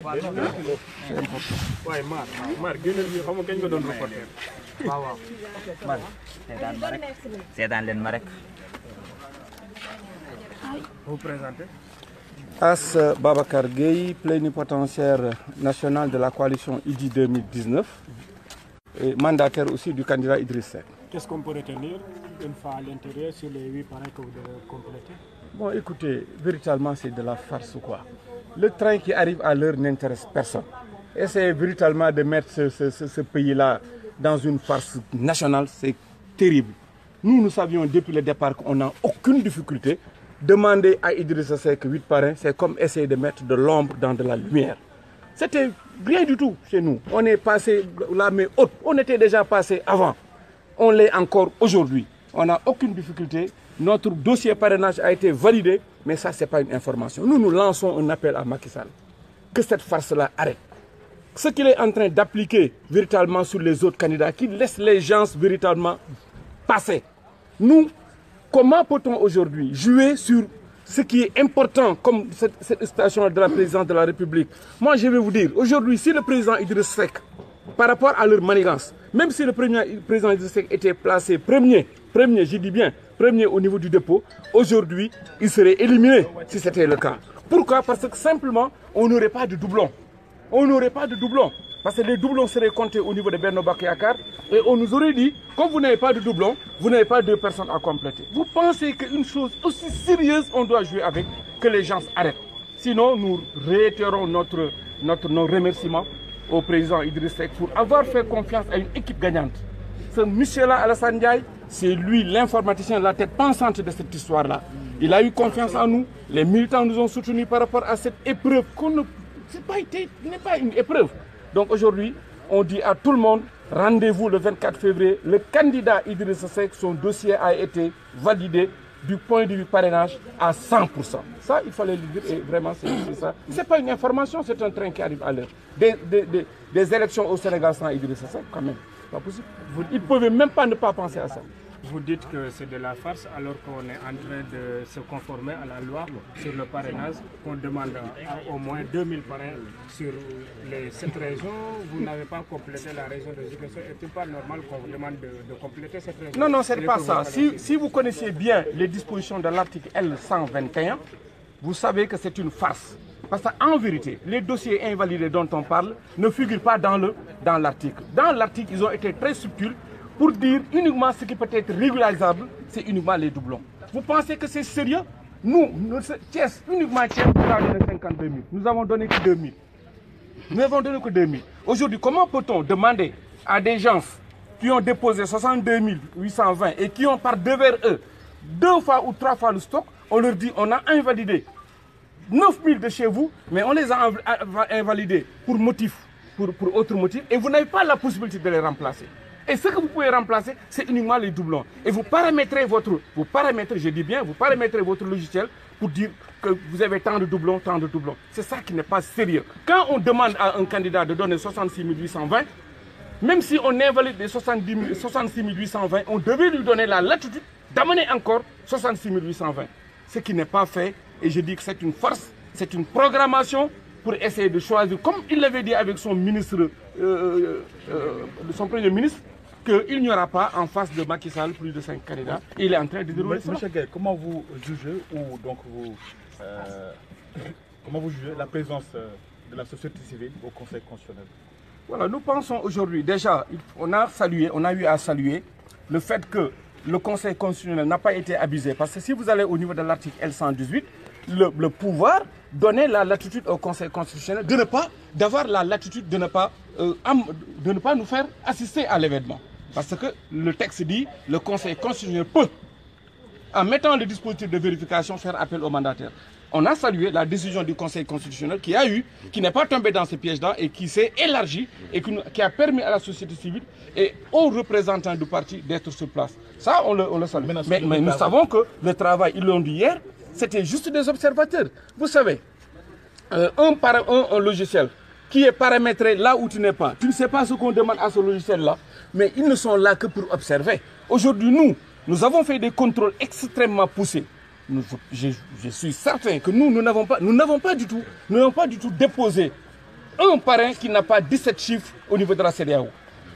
waaye maar génnal bi xam nga kañ nga doon reporter. waaw man seetaan leen ma rek. Vous présentez. As Babacar Gueye, plénipotentiaire national de la coalition IDI 2019 et mandataire aussi du candidat Idriss Seck. Qu'est-ce qu'on peut retenir une fois à l'intérieur sur les 8 parrains que vous devez compléter? Bon, écoutez, véritablement c'est de la farce ou quoi. Le train qui arrive à l'heure n'intéresse personne. Essayer véritablement de mettre ce pays-là dans une farce nationale, c'est terrible. Nous savions depuis le départ qu'on n'a aucune difficulté. Demander à Idriss Seck 8 parrains, c'est comme essayer de mettre de l'ombre dans de la lumière. C'était rien du tout chez nous. On est passé la main haute. On était déjà passé avant. On l'est encore aujourd'hui. On n'a aucune difficulté. Notre dossier parrainage a été validé, mais ça, ce n'est pas une information. Nous lançons un appel à Macky Sall. Que cette farce-là arrête. Ce qu'il est en train d'appliquer véritablement sur les autres candidats, qui laisse les gens véritablement passer. Nous, comment peut-on aujourd'hui jouer sur ce qui est important comme cette station de la présidence de la République? Moi, je vais vous dire, aujourd'hui, si le président Idriss Seck, par rapport à leur manigance, même si le président Idriss Seck était placé premier, je dis bien, premier au niveau du dépôt, aujourd'hui, il serait éliminé si c'était le cas. Pourquoi? Parce que simplement, on n'aurait pas de doublons. On n'aurait pas de doublons. Parce que les doublons seraient comptés au niveau de Benno Bokk Yakaar et on nous aurait dit, comme vous n'avez pas de doublons, vous n'avez pas 2 personnes à compléter. Vous pensez qu'une chose aussi sérieuse, on doit jouer avec, que les gens arrêtent. Sinon, nous réitérons nos remerciements au président Idriss Seck pour avoir fait confiance à une équipe gagnante. Ce monsieur-là, Alassane Ndiaye, c'est lui l'informaticien, la tête pensante de cette histoire-là. Il a eu confiance en nous. Les militants nous ont soutenus par rapport à cette épreuve ce n'est pas une épreuve. Donc aujourd'hui, on dit à tout le monde, rendez-vous le 24 février. Le candidat Idriss Seck, son dossier a été validé du point de vue parrainage à 100%. Ça, il fallait le dire et vraiment c'est ça. Ce n'est pas une information, c'est un train qui arrive à l'heure. Des élections au Sénégal sans Idriss Seck, quand même. Pas possible. Ils ne pouvaient même pas ne pas penser à ça. Vous dites que c'est de la farce alors qu'on est en train de se conformer à la loi sur le parrainage, qu'on demande au moins 2000 parrains sur les 7 régions. Vous n'avez pas complété la région de Ziguinchor. Est-il pas normal qu'on vous demande de compléter cette région? Non, ce n'est pas ça. Si vous connaissez bien les dispositions de l'article L121, vous savez que c'est une farce. Parce qu'en vérité, les dossiers invalidés dont on parle ne figurent pas dans l'article. Dans l'article, ils ont été très subtils pour dire uniquement ce qui peut être régularisable, c'est uniquement les doublons. Vous pensez que c'est sérieux? Nous, uniquement Thiès, nous avons donné 52 000. Nous avons donné que 2 000. Nous n'avons donné que 2 000. Aujourd'hui, comment peut-on demander à des gens qui ont déposé 62 820 et qui ont par devers eux 2 fois ou 3 fois le stock, on leur dit on a invalidé 9 000 de chez vous, mais on les a invalidés pour autre motif, et vous n'avez pas la possibilité de les remplacer. Et ce que vous pouvez remplacer, c'est uniquement les doublons. Et vous paramétrez je dis bien, vous paramétrez votre logiciel pour dire que vous avez tant de doublons, tant de doublons. C'est ça qui n'est pas sérieux. Quand on demande à un candidat de donner 66 820, même si on invalide les 66 820, on devait lui donner la latitude d'amener encore 66 820. Ce qui n'est pas fait, et je dis que c'est une farce, c'est une programmation pour essayer de choisir, comme il l'avait dit avec son ministre, son premier ministre, qu'il n'y aura pas en face de Macky Sall plus de 5 candidats. Il est en train de dérouler ça. Monsieur Gueye, comment vous jugez comment vous jugez la présence de la société civile au Conseil constitutionnel? Voilà, nous pensons aujourd'hui, déjà, on a eu à saluer le fait que le Conseil constitutionnel n'a pas été abusé. Parce que si vous allez au niveau de l'article L118, le pouvoir donnait la latitude au Conseil constitutionnel d'avoir la latitude de ne pas nous faire assister à l'événement. Parce que le texte dit le Conseil constitutionnel peut, en mettant le dispositif de vérification, faire appel aux mandataires. On a salué la décision du Conseil constitutionnel qui n'est pas tombé dans ce piège-là et qui s'est élargi et qui a permis à la société civile et aux représentants du parti d'être sur place. Ça, on le salue. Mais nous savons que le travail, ils l'ont dit hier, c'était juste des observateurs. Vous savez, un logiciel qui est paramétré là où tu n'es pas. Tu ne sais pas ce qu'on demande à ce logiciel-là, mais ils ne sont là que pour observer. Aujourd'hui, nous avons fait des contrôles extrêmement poussés. Je suis certain que nous n'avons pas du tout déposé un parrain qui n'a pas 17 chiffres au niveau de la CEDEAO.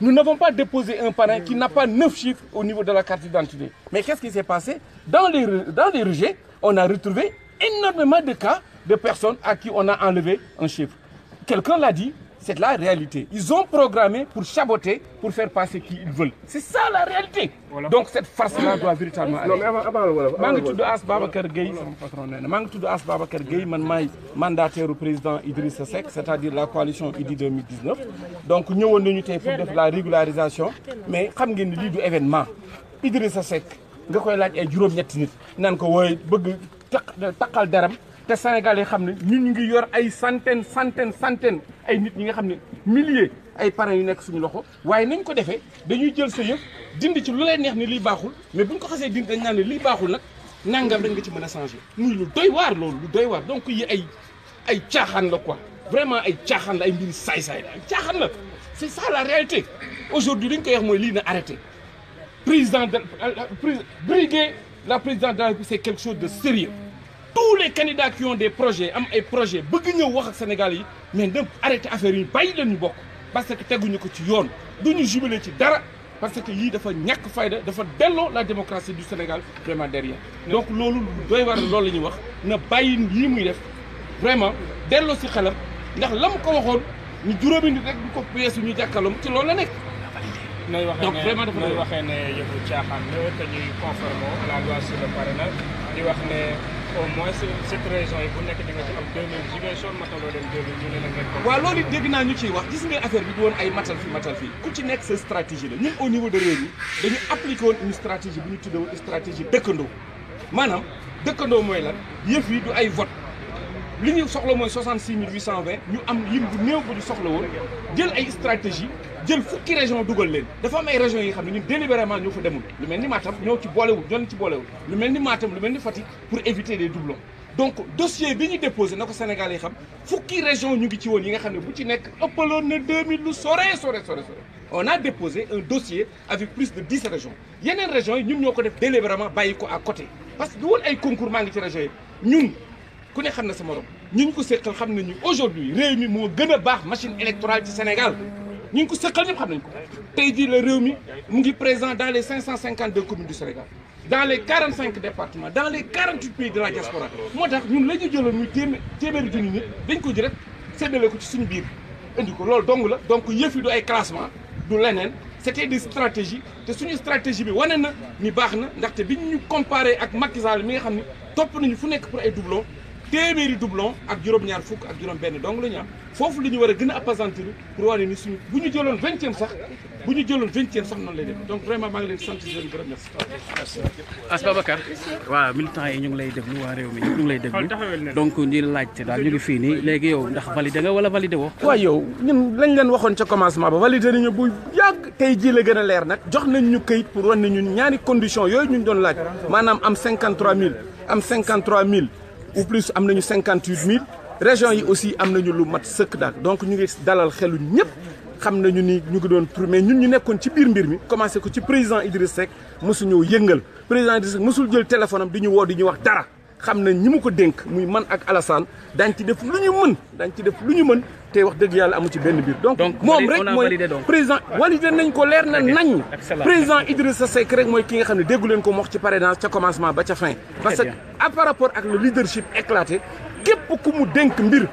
Nous n'avons pas déposé un parrain qui n'a pas 9 chiffres au niveau de la carte d'identité. Mais qu'est-ce qui s'est passé? Dans les rejets, on a retrouvé énormément de cas de personnes à qui on a enlevé un chiffre. Quelqu'un l'a dit, c'est la réalité. Ils ont programmé pour chaboter, pour faire passer qui ils veulent. C'est ça la réalité. Voilà. Donc cette farce-là doit véritablement aller. Non, mais avant, je suis As Babacar Gueye, c'est mon patron. Je suis As Babacar Gueye, je suis mandataire au président Idrissa Seck, c'est-à-dire la coalition IDI 2019. Donc nous avons été pour la régularisation, mais comme vous savez, c'est un événement. Idrissa Seck, vous avez dit que vous avez dit te Sénégalais xam ne ñun ñu ngi yor ay centaines ay nit ñi nga xam ne milliers ay parrains yu nekk suñu loxo waaye nañ ko defee dañuy jël sa yëf dindi ci lu leen neex ni lii baaxul mais buñ ko xasee dindi dañ naan ne lii baaxul nag nangam dañ nga ci mën a changer muy lu doy waar loolu lu doy waar donc yi ay caaxaan la quoi vraiment ay caaxaan la ay mbiri saay-saay la ay caaxaan la c'est ça la réalité aujourd'hui dañ koy wax mooy lii na arrêté briguer la présidente de la République c'est quelque chose de sérieux. Tous les candidats qui ont des projets, bëgg ñëw wax ak Sénégal yi mais dem arrêté affaire yi bàyyi leen ñu bokk parce que teguñu ko ci yoon duñu jubilé ci dara parce que yii dafa ñàkk fayda dafa delloo la démocratie du Sénégal vraiment derrière. Donc loolu doy war loolu la ñuy wax na bàyyi lii muy def vraiment delloo si xelam ndax la mu ko waxoon ñu juróomi nit rek du ko peesu ñu jàkkaarloo ci loolu la nekk. Donc vraiment dafa doy waxee ne yëfu caaxaan la te ñuy conforme à la loi sur le parrainage di wax ne. Au moins cette région yi bu nekk di nga ci am 2000 Ziguinchor mataloo dem 2000 ñu ne la ngeen ko. waaw loolu dégg naa ñu ciy wax gis nga affaire bi du woon ay matal fii ku ci nekk sa stratégie la ñun au niveau de réew mi dañu appliqué woon une stratégie bu ñu tuddee woon stratégie dëkkandoo maanaam dëkkandoo mooy lan yëf yi du ay vote li ñu soxla mooy 66 820 ñu am lim bu néew bu ñu soxla woon jël ay stratégie jël fukki région dugal leen dafa am ay régions yi xam ne ñun délibérément ñoo fa demul lu mel ni Matam ñoo ci boolewul lu mel ni Matam lu mel ni Fatick pour éviter des doublons donc dossier bi ñu déposé na ko Sénégal yi xam fukki région ñu ngi ci woon yi nga xam ne bu ci nekk ëppaloon na 2000 lu sore on a déposé un dossier avec plus de 10 régions yeneen régions yi ñun ñoo ko def délibérément bàyyi ko à côté parce que du woon ay concours maa ngi ci régions yi ñun ku ne xam na sa morom ñun ko seqal xam nañu aujourd'hui réew mi moo gën a baax machine électorale ci Sénégal ñu ngi ko seqal ñëpp xam nañ ko tey jii la réew mi mu ngi présent dans les 552 communes du Sénégal dans les 45 départements dans les 48 pays de la diaspora moo tax ñun la ñu jëloon muy téeméeri junni nit dañ ko jël rek séddale ko ci suñu biir indi ko loolu dong la donc yëf yi du ay classement du leneen c'était des stratégies te suñu stratégie bi wane na ni baax na ndaxte bi ñu comparé ak Macky Sall mi nga xam ne topp nañu fu nekk pour ay doublons téeméeri doublon ak juróom-ñaar fukk ak juróom benn donc la ñu am foofu li ñu war a gën a appesantir pour wane ni suñu bu ñu jëloon 20e sax noonu lay def donc vraiment maa ngi leen di sant di leen gërëm merci. As Babacar waaw militants yi ñu ngi lay déglu waa réew mi ñu ngi lay déglu donc ñi laajte daal ñu ngi fii nii léegi yow ndax validé nga wala validé woo. waaw yow ñun lañ leen waxoon ca commencement ba validé nañu bu yàgg tey jii la gën a leer nag jox nañ ñu këyit pour wane ne ñun ñaari conditions yooyu ñu doon laaj maanaam am 53000 am 53000. ou plus am nañu 58000 régions yi aussi am nañu lu mat sëkk daal donc ñu ngi dalal xelu ñëpp xam nañu ni ñu ngi doon mais ñun ñu nekkoon ci biir mbir mi commencé ko ci président Idriss Seck mosu ñëw yëngal président Idriss Seck mosul jël téléphone am di ñu woo di ñu wax dara xam nañ ñi mu ko dénk muy man ak Alassane dañ ci def lu ñu mën te wax dëgg yàlla amu ci benn biir donc moom rek mooy président validé nañ ko leer na nañ président Idrissa Seck rek mooy ki nga xam ne déggu leen ko wax ci parrainage ca commencement ba ca fin parce que par rapport ak le leadership éclaté képp ku mu dénk mbir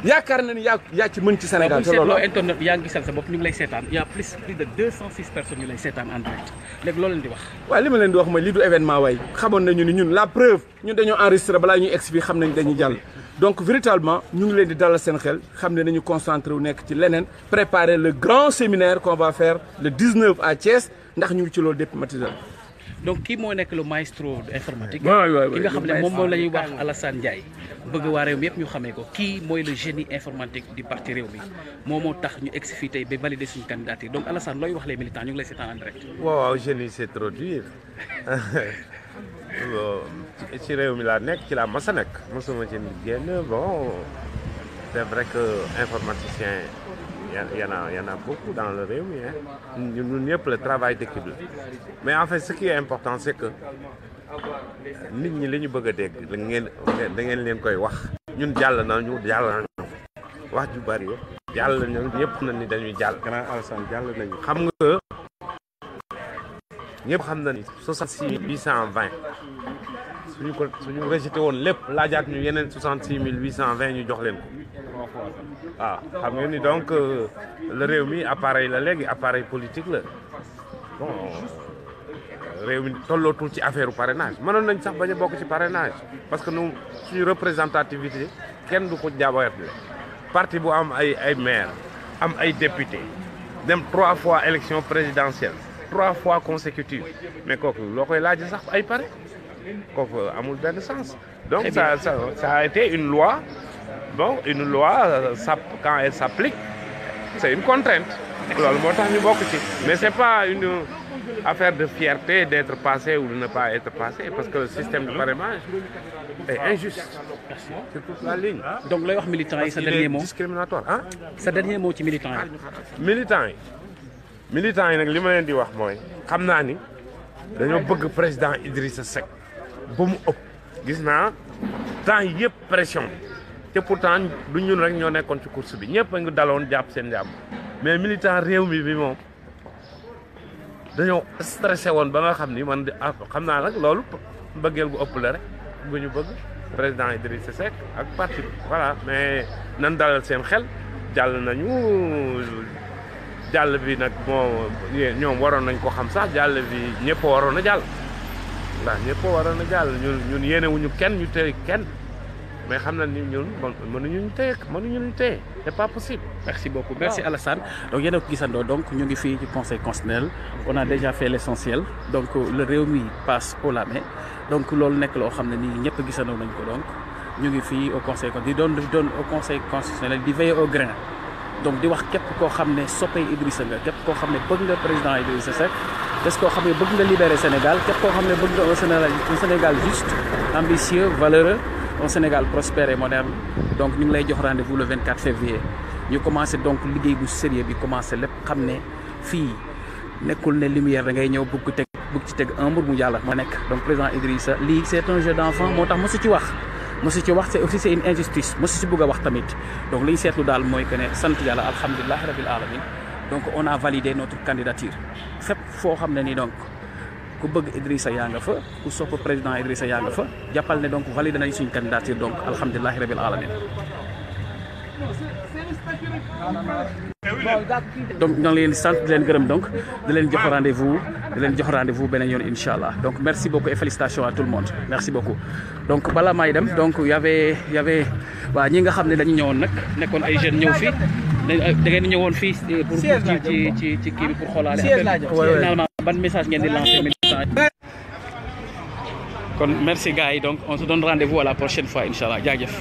yaakaar na ni yaa ci mën ci Sénégal te loolu internet yaa ngi gisal sa bopp ñu ngi lay seetaan il y a plus de 206 personnes ñu lay seetaan en direct léegi loolu leen di wax waaw li ma leen di wax mooy lii du événement waay xamoon nañu ni ñun la preuve ñun dañoo enregistré balaa ñuy egsi fii xam nañ dañuy jàll donc véritablement ñu ngi leen di dalal seen xel xam ne nañu concentré wu nekk ci leneen préparer le grand séminaire qu'on va faire le 19 à Thiès ndax ñu ngi ci loolu depuis matinal donc kii moo nekk le maestro de informatique ki nga xam ne moom la ñuy wax Alassane Ndiaye bëgg waa réew mi yëpp ñu xamee ko kii mooy le génie informatique du parti réew mi moo tax ñu egsi fii tey ba valider suñu candidature donc Alassane looy wax les militants ñu ngi lay seetaan en direct. waaw génie c'est trop dur ci réew mi laa nekk ci laa mas a nekk mosuma ci génn bon c'est vrai que informaticien y en a beaucoup dans le réew mi ñun ñëpp le travail d'équipe la mais en fait ce qui est important c'est que nit ñi li ñu bëgg a dégg da ngeen leen koy wax ñun jàll nañu wax ju bari jàll nañu ñëpp nañ ni dañuy jàll. Grand Alassane jàll nañu. xam nga ñëpp xam na ni 66 820 suñu rejeté woon lépp laajaat ñu yeneen 66 820 ñu jox leen ko waaw xam ngeen ni donc le réew mi appareil la léegi appareil politique la bon réew mi tollootul ci affaire parrainage mënoon nañ sax bañ a bokk ci parrainage parce que nous suñu représentativité kenn du ko jaabayatle parti bu am ay maire am ay député dem 3 fois élection présidentielle 3 fois consécutive mais kooku loo koy laaj sax ay pare kooku amul benn sens donc ça a été une loi bon une loi quand elle s'applique c'est une contrainte loolu moo tax ñu bokk ci mais c'est pas une affaire de fierté d'être passé ou de ne pas être passé parce que le système de parrainage est injuste sur toute la ligne. Donc lay wax militants yi sa dernier mot discriminatoire ah. sa dernier mot ci militants yi. militants yi nag li ma leen di wax mooy xam naa ni dañoo bëgg président Idrissa Seck ba mu ëpp gis naa temps yëpp pression te pourtant du ñun rek ñoo nekkoon ci course bi ñëpp a ngi daloon jàpp seen jàmm mais militant réew mi bi moom dañoo stressé woon ba nga xam ni man xam naa nag loolu mbëggeel gu ëpp la rek bu ñu bëgg président Idrissa Seck ak parti bi voilà mais nan dalal seen xel jàll nañu jàll bi nag moo ñoom waroon nañ ko xam sax jàll bi ñëpp waroon a jàll ndax ñëpp waroon a jàll ñun yéenewuñu kenn ñu téye kenn mais xam na ni ñun mënuñu ñu téye c'est pas possible. Merci beaucoup merci Alassane donc yéen a ko gisandoo donc ñu ngi fii ci conseil constitutionnel on a déjà fait l'essentiel donc le réew mi passe haut la main donc loolu nekk loo xam ne nii ñëpp gisandoo nañ ko donc ñu ngi fii au conseil di doon au conseil constitutionnel di veiller au grain donc di wax képp koo xam ne soppee Idrissa nga képp koo xam ne bëgg nga président Idrissa Seck képp koo xam ne bëgg nga libérer Sénégal képp koo xam ne bëgg nga un Sénégal juste ambitieux valeureux un Sénégal prospère et moderne donc ñu ngi lay jox rendez-vous le 24 février ñu commencé donc liggéey bu sérieux bi commencé lépp xam ne fii nekkul ne lumière da ngay ñëw bëgg ci teg un mur mu jàll ma nekk donc président Idrissa lii c'est un jeu d'enfant moo tax mosu ci wax c'est aussi c'est une injustice mosu ci bëgg a wax tamit donc li ñu seetlu daal mooy que ne sant yàlla alhamdulilah rabbil alamin donc on a validé notre candidature fépp foo xam ne ni donc ku bëgg Idrissa yaa nga fa ku sopp président Idrissa yaa nga fa jàppal ne donc validé nañ suñ candidature donc alhamdulilah rabbil alamin donc ñoo ngi leen di sant di leen gërëm donc di leen jox rendez-vous beneen yoon incha allah donc merci beaucoup et félicitations à tout le monde merci beaucoup. donc bala may dem donc y avait waa ñi nga xam ne dañu ñëwoon nag nekkoon ay jeunes ñëw fii da ngeen ñëwoon fii pour ci kii bi pour xoolaale finalement ban message ngeen di lancer militant kon merci gars yi donc on se donne rendez-vous à la prochaine fois incha allah jaajëf.